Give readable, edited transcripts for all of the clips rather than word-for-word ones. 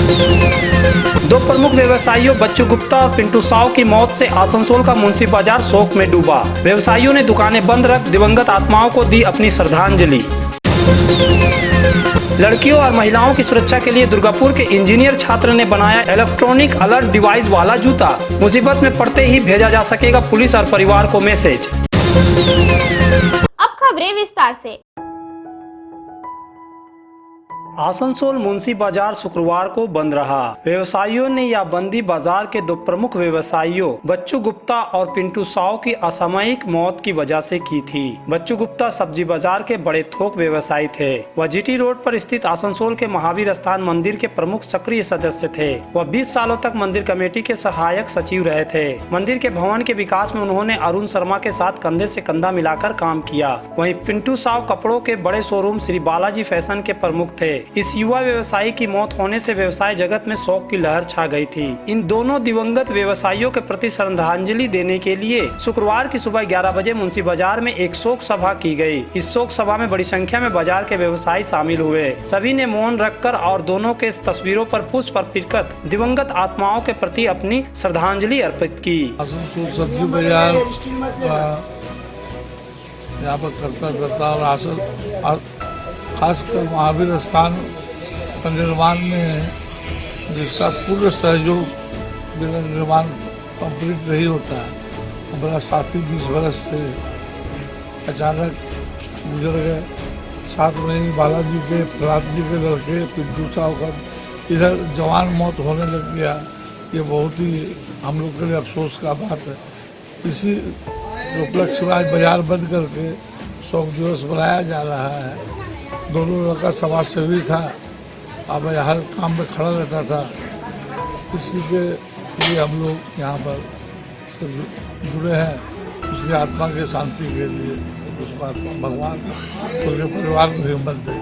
दो प्रमुख व्यवसायियों बच्चू गुप्ता और पिंटू साव की मौत से आसनसोल का मुंशी बाजार शोक में डूबा। व्यवसायियों ने दुकानें बंद रख दिवंगत आत्माओं को दी अपनी श्रद्धांजलि। लड़कियों और महिलाओं की सुरक्षा के लिए दुर्गापुर के इंजीनियर छात्र ने बनाया इलेक्ट्रॉनिक अलर्ट डिवाइस वाला जूता। मुसीबत में पड़ते ही भेजा जा सकेगा पुलिस और परिवार को मैसेज। अब खबरें विस्तार से। आसनसोल मुंशी बाजार शुक्रवार को बंद रहा। व्यवसायियों ने या बंदी बाजार के दो प्रमुख व्यवसायियों बच्चू गुप्ता और पिंटू साव की असामयिक मौत की वजह से की थी। बच्चू गुप्ता सब्जी बाजार के बड़े थोक व्यवसायी थे। वह जीटी रोड पर स्थित आसनसोल के महावीर स्थान मंदिर के प्रमुख सक्रिय सदस्य थे। वह 20 सालों तक मंदिर कमेटी के सहायक सचिव रहे थे। मंदिर के भवन के विकास में उन्होंने अरुण शर्मा के साथ कंधे से कंधा मिलाकर काम किया। वहीं पिंटू साव कपड़ों के बड़े शोरूम श्री बालाजी फैशन के प्रमुख थे। इस युवा व्यवसायी की मौत होने से व्यवसाय जगत में शोक की लहर छा गई थी। इन दोनों दिवंगत व्यवसायियों के प्रति श्रद्धांजलि देने के लिए शुक्रवार की सुबह 11 बजे मुंशी बाजार में एक शोक सभा की गई। इस शोक सभा में बड़ी संख्या में बाजार के व्यवसायी शामिल हुए। सभी ने मौन रखकर और दोनों के तस्वीरों पर पुष्प अर्पित कर दिवंगत आत्माओं के प्रति अपनी श्रद्धांजलि अर्पित की। सब्जी बाजार यहाँ पर करता और खासकर महावीर स्थान का निर्माण में जिसका पूर्ण सहयोग बिना निर्माण कंप्लीट नहीं होता है। हमारा साथी 20 बरस से अचानक गुजर गए। साथ में ही बालाजी के प्रहलाद जी के लड़के पिंटू साव का इधर जवान मौत होने लग गया। ये बहुत ही हम लोग के लिए अफसोस का बात है। इसी उपलक्ष्य में आज बाजार बंद करके शोक दिवस मनाया जा रहा है। दोनों लड़का समाज सेवी था, अब हर काम में खड़ा रहता था। इसी के लिए हम लोग यहाँ पर जुड़े हैं, उसकी आत्मा की शांति के लिए। उसको आत्मा भगवान उसके परिवार को हिम्मत दे।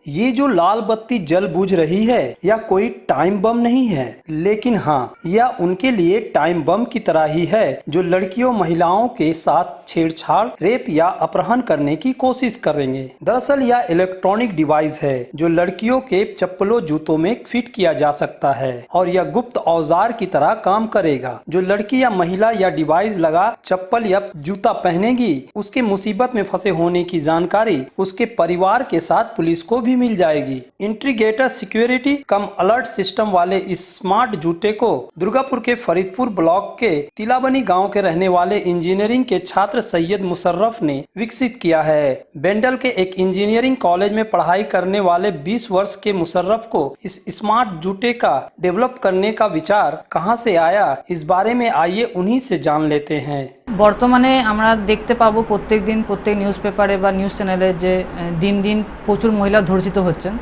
ये जो लाल बत्ती जल बुझ रही है यह कोई टाइम बम नहीं है, लेकिन हाँ यह उनके लिए टाइम बम की तरह ही है जो लड़कियों महिलाओं के साथ छेड़छाड़, रेप या अपहरण करने की कोशिश करेंगे। दरअसल यह इलेक्ट्रॉनिक डिवाइस है जो लड़कियों के चप्पलों जूतों में फिट किया जा सकता है और यह गुप्त औजार की तरह काम करेगा। जो लड़की या महिला या डिवाइस लगा चप्पल या जूता पहनेगी उसके मुसीबत में फंसे होने की जानकारी उसके परिवार के साथ पुलिस को भी मिल जाएगी। इंटीग्रेटेड सिक्योरिटी कम अलर्ट सिस्टम वाले इस स्मार्ट जूते को दुर्गापुर के फरीदपुर ब्लॉक के तिलाबनी गांव के रहने वाले इंजीनियरिंग के छात्र सैयद मुशर्रफ ने विकसित किया है। बेंडल के एक इंजीनियरिंग कॉलेज में पढ़ाई करने वाले 20 वर्ष के मुशर्रफ को इस स्मार्ट जूते का डेवलप करने का विचार कहां से आया, इस बारे में आइए उन्हीं से जान लेते हैं। বর্তমানে আমরা দেখতে পাবো প্রত্যেক দিন প্রত্যেক নিউজ পেপারে বা নিউজ চ্যানেলে যে দিন দিন প্রচুর মহিলা ধর্ষিত হচ্ছেন।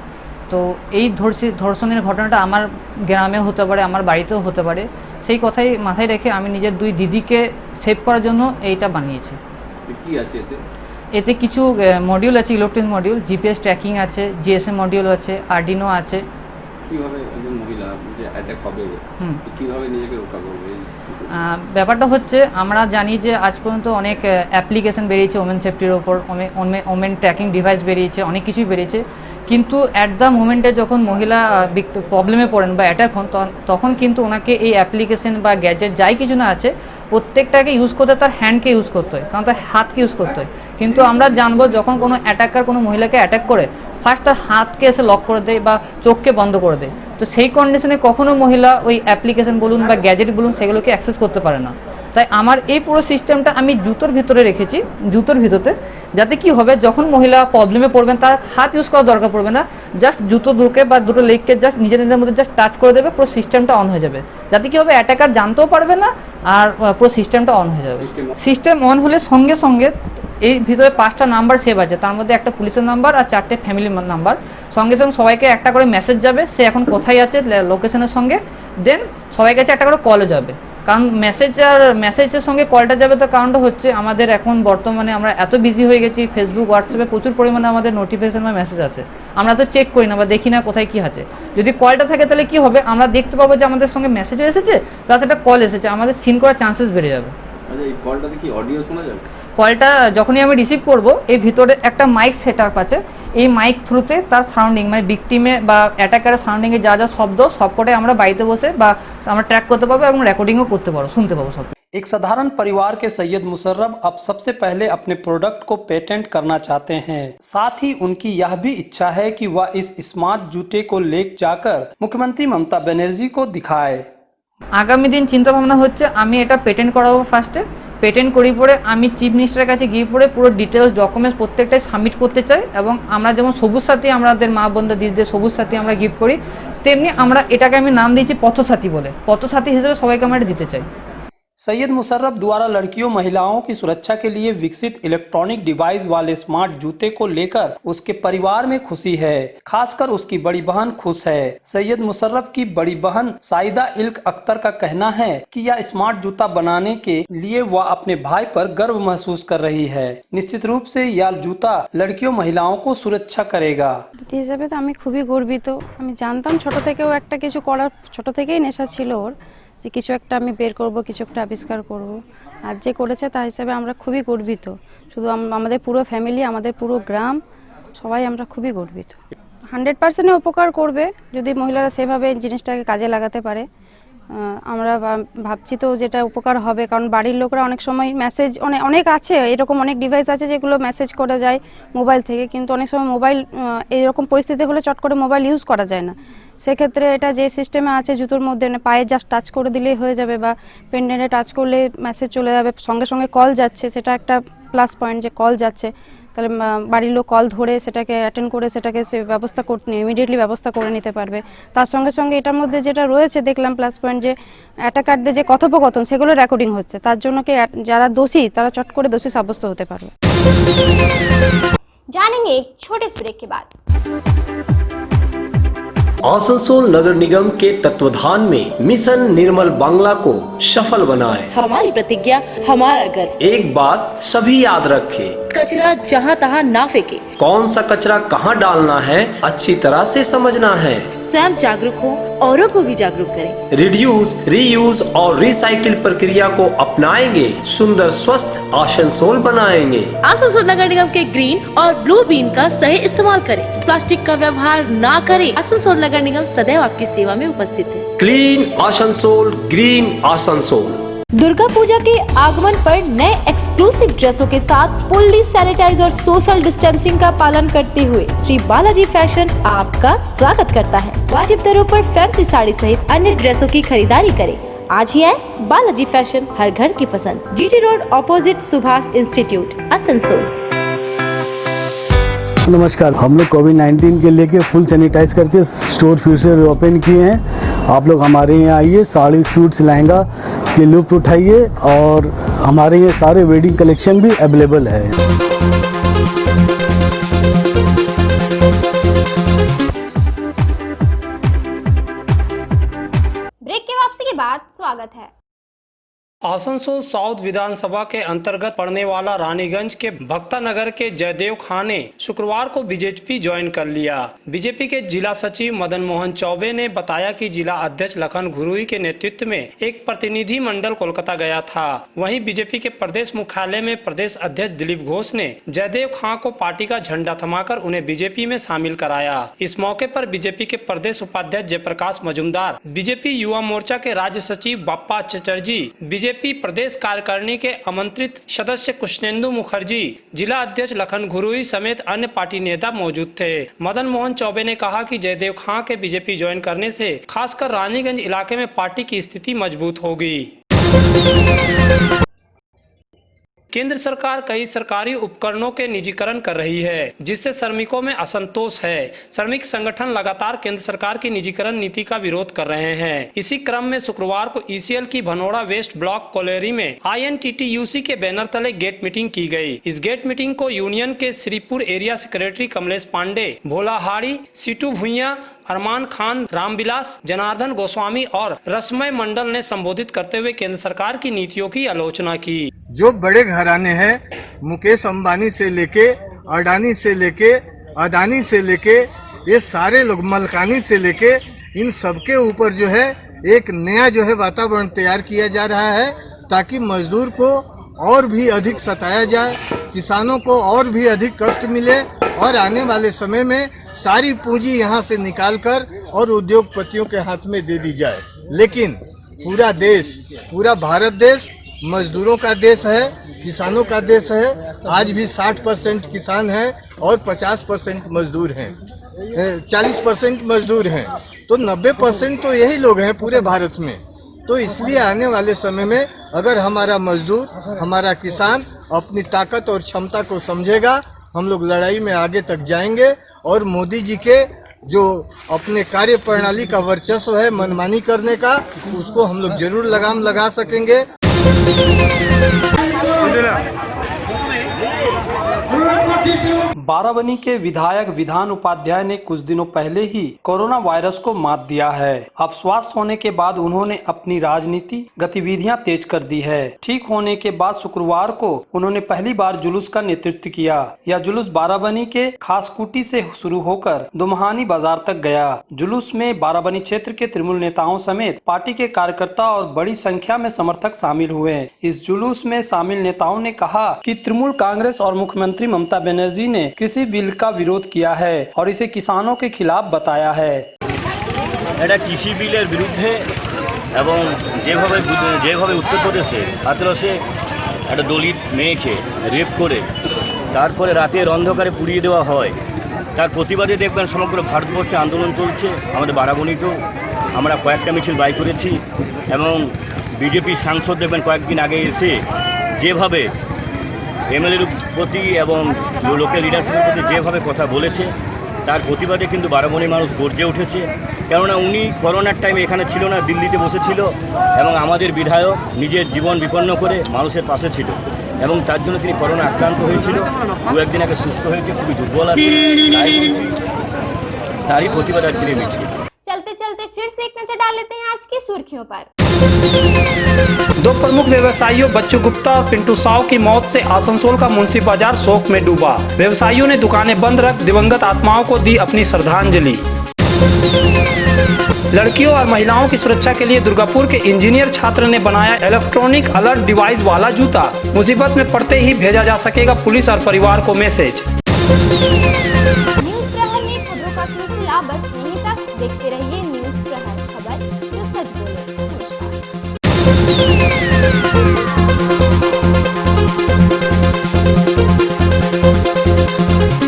তো এই ধর্ষণের ঘটনাটা আমার গ্রামে হতে পারে, আমার বাড়িতেও হতে পারে। সেই কথাই মাথায় রেখে আমি নিজের দুই দিদিকে সেভ করার জন্য এইটা বানিয়েছি। কি আছে এতে? এতে কিছু মডিউল আছে, ইলেকট্রনিক মডিউল, জিপিএস ট্র্যাকিং আছে, জিএসএম মডিউল আছে, আর্ডিনো আছে। কিভাবে একজন মহিলা যে অ্যাটাক হবে কিভাবে নিজেকে রক্ষা করবে? ব্যাপারটা হচ্ছে আমরা জানি যে আজ পর্যন্ত অনেক অ্যাপ্লিকেশন বেরিয়েছে ওমেন সেফটির ওপর, ওমেন ট্র্যাকিং ডিভাইস বেরিয়েছে, অনেক কিছুই বেরিয়েছে। কিন্তু অ্যাট দ্য মোমেন্টে যখন মহিলা প্রবলেমে পড়েন বা অ্যাটাক হন তখন কিন্তু ওনাকে এই অ্যাপ্লিকেশন বা গ্যাজেট যাই কিছু না আছে প্রত্যেকটাকে ইউজ করতে তার হ্যান্ডকে ইউজ করতে হয়, কারণ তার হাতকে ইউজ করতে হয়। কিন্তু আমরা জানবো যখন কোনো অ্যাটাকার কোনো মহিলাকে অ্যাটাক করে ফার্স্ট তার হাতকে এসে লক করে দেয় বা চোখকে বন্ধ করে দেয়। তো সেই কন্ডিশনে কখনো মহিলা ওই অ্যাপ্লিকেশন বলুন বা গ্যাজেট বলুন সেগুলোকে অ্যাক্সেস করতে পারে না। তাই আমার এই পুরো সিস্টেমটা আমি জুতোর ভিতরে রেখেছি, জুতোর ভিতরে, যাতে কি হবে যখন মহিলা প্রবলেমে পড়বেন তার হাত ইউজ করার দরকার পড়বে না, জাস্ট জুতো ঢুকে বা দুটো লেগকে জাস্ট নিজেদের মধ্যে জাস্ট টাচ করে দেবে, পুরো সিস্টেমটা অন হয়ে যাবে। যাতে কি হবে অ্যাটাকার জানতেও পারবে না আর পুরো সিস্টেমটা অন হয়ে যাবে। সিস্টেম অন হলে সঙ্গে সঙ্গে এই ভিতরে 5টা নাম্বার সেভ আছে, তার মধ্যে একটা পুলিশের নাম্বার আর 4টে ফ্যামিলি নাম্বার। সঙ্গে সঙ্গে সবাইকে একটা করে মেসেজ যাবে সে এখন কোথায় আছে লোকেশনের সঙ্গে, দেন সবাই কাছে একটা করে কলও যাবে। কারণ মেসেজের সঙ্গে কলটা যাবে, তার কারণটা হচ্ছে আমাদের এখন বর্তমানে আমরা এত বিজি হয়ে গেছি, ফেসবুক হোয়াটসঅ্যাপে প্রচুর পরিমাণে আমাদের নোটিফিকেশন বা মেসেজ আছে, আমরা তো চেক করি না বা দেখি না কোথায় কী আছে। যদি কলটা থাকে তাহলে কি হবে, আমরা দেখতে পাবো যে আমাদের সঙ্গে মেসেজও এসেছে প্লাস একটা কল এসেছে, আমাদের সিন করার চান্সেস বেড়ে যাবে। আচ্ছা, এই কলটাতে কি অডিও শোনা যাবে? কলটা যখনই আমি রিসিভ করব এই ভিতরে একটা মাইক সেটআপ আছে, এই মাইক থ্রুতে তার সাউন্ডিং মানে ভিকটিমে বা অ্যাটাকারের সাউন্ডিংয়ে যা যা শব্দ সবকটাই আমরা বাড়িতে বসে বা আমরা ট্র্যাক করতে পারবো এবং রেকর্ডিংও করতে পারবো, শুনতে পাবো সব। एक साधारण परिवार के सैयद मुशर्रफ अब सबसे पहले अपने प्रोडक्ट को पेटेंट करना चाहते हैं। साथ ही उनकी यह भी इच्छा है कि वह इस स्मार्ट जूते को ले जाकर मुख्यमंत्री ममता बनर्जी को दिखाए। আগামী দিন চিন্তা ভাবনা হচ্ছে আমি এটা পেটেন্ট করাবো ফার্স্টে, পেটেন্ট করি পরে আমি চিফ মিনিস্টারের কাছে গিয়ে পরে পুরো ডিটেলস ডকুমেন্টস প্রত্যেকটাই সাবমিট করতে চাই এবং আমরা যেমন সবুজ সাথী আমাদের মা বোনদের দিদিদের সবুজ সাথী আমরা গিফট করি, তেমনি আমরা এটাকে আমি নাম দিয়েছি পথসাথী বলে, পথসাথী হিসেবে সবাইকে আমরা এটা দিতে চাই। सैयद मुशर्रफ द्वारा लड़कियों महिलाओं की सुरक्षा के लिए विकसित इलेक्ट्रॉनिक डिवाइस वाले स्मार्ट जूते को लेकर उसके परिवार में खुशी है, खासकर उसकी बड़ी बहन खुश है। सैयद मुशर्रफ की बड़ी बहन साइदा इल्क अख्तर का कहना है कि यह स्मार्ट जूता बनाने के लिए वह अपने भाई पर गर्व महसूस कर रही है। निश्चित रूप से यह जूता लड़कियों महिलाओं को सुरक्षा करेगा। হিসেবে তো আমি খুবই গর্বিত। আমি জানতাম ছোট থেকেও একটা কিছু করার, ছোট থেকেই নেশা ছিল ওর, যে কিছু একটা আমি বের করব, কিছু একটা আবিষ্কার করব। আর যে করেছে তার হিসাবে আমরা খুবই গর্বিত। শুধু আমাদের পুরো ফ্যামিলি, আমাদের পুরো গ্রাম, সবাই আমরা খুবই গর্বিত। 100% উপকার করবে যদি মহিলারা সেভাবে জিনিসটাকে কাজে লাগাতে পারে। আমরা ভাবছি তো যেটা উপকার হবে, কারণ বাড়ির লোকরা অনেক সময় মেসেজ অনেক আছে, এরকম অনেক ডিভাইস আছে যেগুলো মেসেজ করা যায় মোবাইল থেকে, কিন্তু অনেক সময় মোবাইল এরকম পরিস্থিতি হলে চট করে মোবাইল ইউজ করা যায় না। সেক্ষেত্রে এটা যে সিস্টেমে আছে জুতোর মধ্যে পায়ে জাস্ট টাচ করে দিলেই হয়ে যাবে বা পেন্ডেন্টে টাচ করলে মেসেজ চলে যাবে, সঙ্গে সঙ্গে কল যাচ্ছে, সেটা একটা প্লাস পয়েন্ট যে কল যাচ্ছে। তাহলে বাড়ির লোক কল ধরে সেটাকে অ্যাটেন্ড করে সেটাকে সে ব্যবস্থা করতে ইমিডিয়েটলি ব্যবস্থা করে নিতে পারবে। তার সঙ্গে সঙ্গে এটার মধ্যে যেটা রয়েছে দেখলাম প্লাস পয়েন্ট, যে অ্যাটাকারদের যে কথোপকথন সেগুলো রেকর্ডিং হচ্ছে, তার জন্য কি যারা দোষী তারা চট করে দোষী সাব্যস্ত হতে পারবে। जानेंगे एक छोटे से ब्रेक के बाद। आसनसोल नगर निगम के तत्वाधान में मिशन निर्मल बांग्ला को सफल बनाएं। हमारी प्रतिज्ञा, हमारा गर्व। एक बात सभी याद रखें, कचरा जहाँ तहाँ ना फेंके। कौन सा कचरा कहाँ डालना है अच्छी तरह से समझना है। स्वयं जागरूक हो, औरों को भी जागरूक करें। रिड्यूस, रीयूज और रिसाइकिल प्रक्रिया को अपनाएंगे, सुंदर स्वस्थ आसनसोल बनाएंगे। आसनसोल नगर निगम के ग्रीन और ब्लू बीन का सही इस्तेमाल करें, प्लास्टिक का व्यवहार ना करें। आसनसोल नगर निगम सदैव आपकी सेवा में उपस्थित है। Clean Asansol, green Asansol. दुर्गा पूजा के आगमन पर नए एक्सक्लूसिव ड्रेसों के साथ फुल्ली सैनिटाइज और सोशल डिस्टेंसिंग का पालन करते हुए श्री बालाजी फैशन आपका स्वागत करता है। वाजिब दरों पर फैंसी साड़ी सहित अन्य ड्रेसों की खरीदारी करें। आज ही आए बालाजी फैशन, हर घर की पसंद। GT road opposite Subhash institute, Asansol. नमस्कार, हम लोग कोविड-19 के लेके फुल सैनिटाइज करके स्टोर फिर से ओपन किए हैं। आप लोग हमारे यहाँ आइए, साड़ी, सूट्स, लहंगा के लुत्फ उठाइए और हमारे यहाँ सारे वेडिंग कलेक्शन भी अवेलेबल है। ब्रेक के वापसी के बाद स्वागत है। आसनसोल साउथ विधानसभा के अंतर्गत पड़ने वाला रानीगंज के भक्ता नगर के जयदेव खान ने शुक्रवार को बीजेपी ज्वाइन कर लिया। बीजेपी के जिला सचिव मदन मोहन चौबे ने बताया कि जिला अध्यक्ष लखन घुरुई के नेतृत्व में एक प्रतिनिधि मंडल कोलकाता गया था। वहीं बीजेपी के प्रदेश मुख्यालय में प्रदेश अध्यक्ष दिलीप घोष ने जयदेव खान को पार्टी का झंडा थमाकर उन्हें बीजेपी में शामिल कराया। इस मौके पर बीजेपी के प्रदेश उपाध्यक्ष जयप्रकाश मजूमदार, बीजेपी युवा मोर्चा के राज्य सचिव बाप्पा चटर्जी, बीजेपी प्रदेश कार्यकारिणी के आमंत्रित सदस्य कृष्णेंदु मुखर्जी, जिला अध्यक्ष लखन घुरुई समेत अन्य पार्टी नेता मौजूद थे। मदन मोहन चौबे ने कहा कि जयदेव खान के बीजेपी ज्वाइन करने से खासकर रानीगंज इलाके में पार्टी की स्थिति मजबूत होगी। केंद्र सरकार कई सरकारी उपकरणों के निजीकरण कर रही है, जिससे श्रमिकों में असंतोष है। श्रमिक संगठन लगातार केंद्र सरकार की निजीकरण नीति का विरोध कर रहे हैं। इसी क्रम में शुक्रवार को ईसीएल की भनोड़ा वेस्ट ब्लॉक कोलेरी में INTTUC के बैनर तले गेट मीटिंग की गई। इस गेट मीटिंग को यूनियन के श्रीपुर एरिया सेक्रेटरी कमलेश पांडे, भोलाहाड़ी, सीटू भुइया, अरमान खान, रामविलास, जनार्दन गोस्वामी और रसमय मंडल ने संबोधित करते हुए केंद्र सरकार की नीतियों की आलोचना की। जो बड़े घराने हैं, मुकेश अंबानी से लेके अडानी से लेके अदानी से लेके ये सारे लोग, मलकानी से लेके, इन सबके ऊपर जो है एक नया जो है वातावरण तैयार किया जा रहा है, ताकि मजदूर को और भी अधिक सताया जाए, किसानों को और भी अधिक कष्ट मिले और आने वाले समय में सारी पूंजी यहाँ से निकालकर और उद्योगपतियों के हाथ में दे दी जाए। लेकिन पूरा देश, पूरा भारत देश मजदूरों का देश है, किसानों का देश है। आज भी 60% किसान हैं और 50% मजदूर हैं, 40% मजदूर हैं, तो 90% तो यही लोग हैं पूरे भारत में। तो इसलिए आने वाले समय में अगर हमारा मजदूर, हमारा किसान अपनी ताकत और क्षमता को समझेगा, हम लोग लड़ाई में आगे तक जाएंगे और मोदी जी के जो अपने कार्य प्रणाली का वर्चस्व है मनमानी करने का, उसको हम लोग जरूर लगाम लगा सकेंगे। बाराबनी के विधायक विधान उपाध्याय ने कुछ दिनों पहले ही कोरोना वायरस को मात दिया है। अब स्वस्थ होने के बाद उन्होंने अपनी राजनीति गतिविधियां तेज कर दी है। ठीक होने के बाद शुक्रवार को उन्होंने पहली बार जुलूस का नेतृत्व किया। यह जुलूस बाराबनी के खासकुटी से शुरू होकर दुम्हानी बाजार तक गया। जुलूस में बाराबनी क्षेत्र के तृणमूल नेताओं समेत पार्टी के कार्यकर्ता और बड़ी संख्या में समर्थक शामिल हुए। इस जुलूस में शामिल नेताओं ने कहा कि तृणमूल कांग्रेस और मुख्यमंत्री ममता बनर्जी ने कृषि बिल का विरोध किया है और इसे किसानों के खिलाफ बताया है। এটা কৃষি বিলের বিরুদ্ধে এবং যেভাবে উত্তরপ্রদেশে হাতরসে একটা দলিত মেয়েকে রেপ করে তারপরে রাতের অন্ধকারে পুড়িয়ে দেওয়া হয়, তার প্রতিবাদে দেখবেন সমগ্র ভারতবর্ষে আন্দোলন চলছে। আমাদের বারাবণীতেও আমরা কয়েকটা মিছিল বাই করেছি এবং বিজেপি সাংসদ দেখবেন কয়েকদিন আগে এসে যেভাবে এমএলএর প্রতি এবং লোকাল লিডারশিপের প্রতি যেভাবে কথা বলেছে তার প্রতিবাদে কিন্তু বারাবণীর মানুষ গর্জে উঠেছে। কেননা উনি করোনার টাইমে এখানে ছিল না, দিল্লিতে বসেছিল এবং আমাদের বিধায়ক নিজের জীবন বিপন্ন করে মানুষের পাশে ছিল এবং তার জন্য তিনি করোনা আক্রান্ত হয়েছিল। দু একদিন আগে সুস্থ হয়েছে, খুবই দুর্বল আছে, তারই প্রতিবাদ আজকের মিছিল। चलते चलते फिर से एक नजर डाल लेते हैं आज की सुर्खियों पर। दो प्रमुख व्यवसायियों बच्चू गुप्ता और पिंटू साव की मौत से आसनसोल का मुंशी बाजार शोक में डूबा। व्यवसायियों ने दुकानें बंद रख दिवंगत आत्माओं को दी अपनी श्रद्धांजलि। लड़कियों और महिलाओं की सुरक्षा के लिए दुर्गापुर के इंजीनियर छात्र ने बनाया इलेक्ट्रॉनिक अलर्ट डिवाइस वाला जूता। मुसीबत में पड़ते ही भेजा जा सकेगा पुलिस और परिवार को मैसेज। न्यूज़ प्रहर में खबरों का सिलसिला बस यहीं तक। देखते रहिए।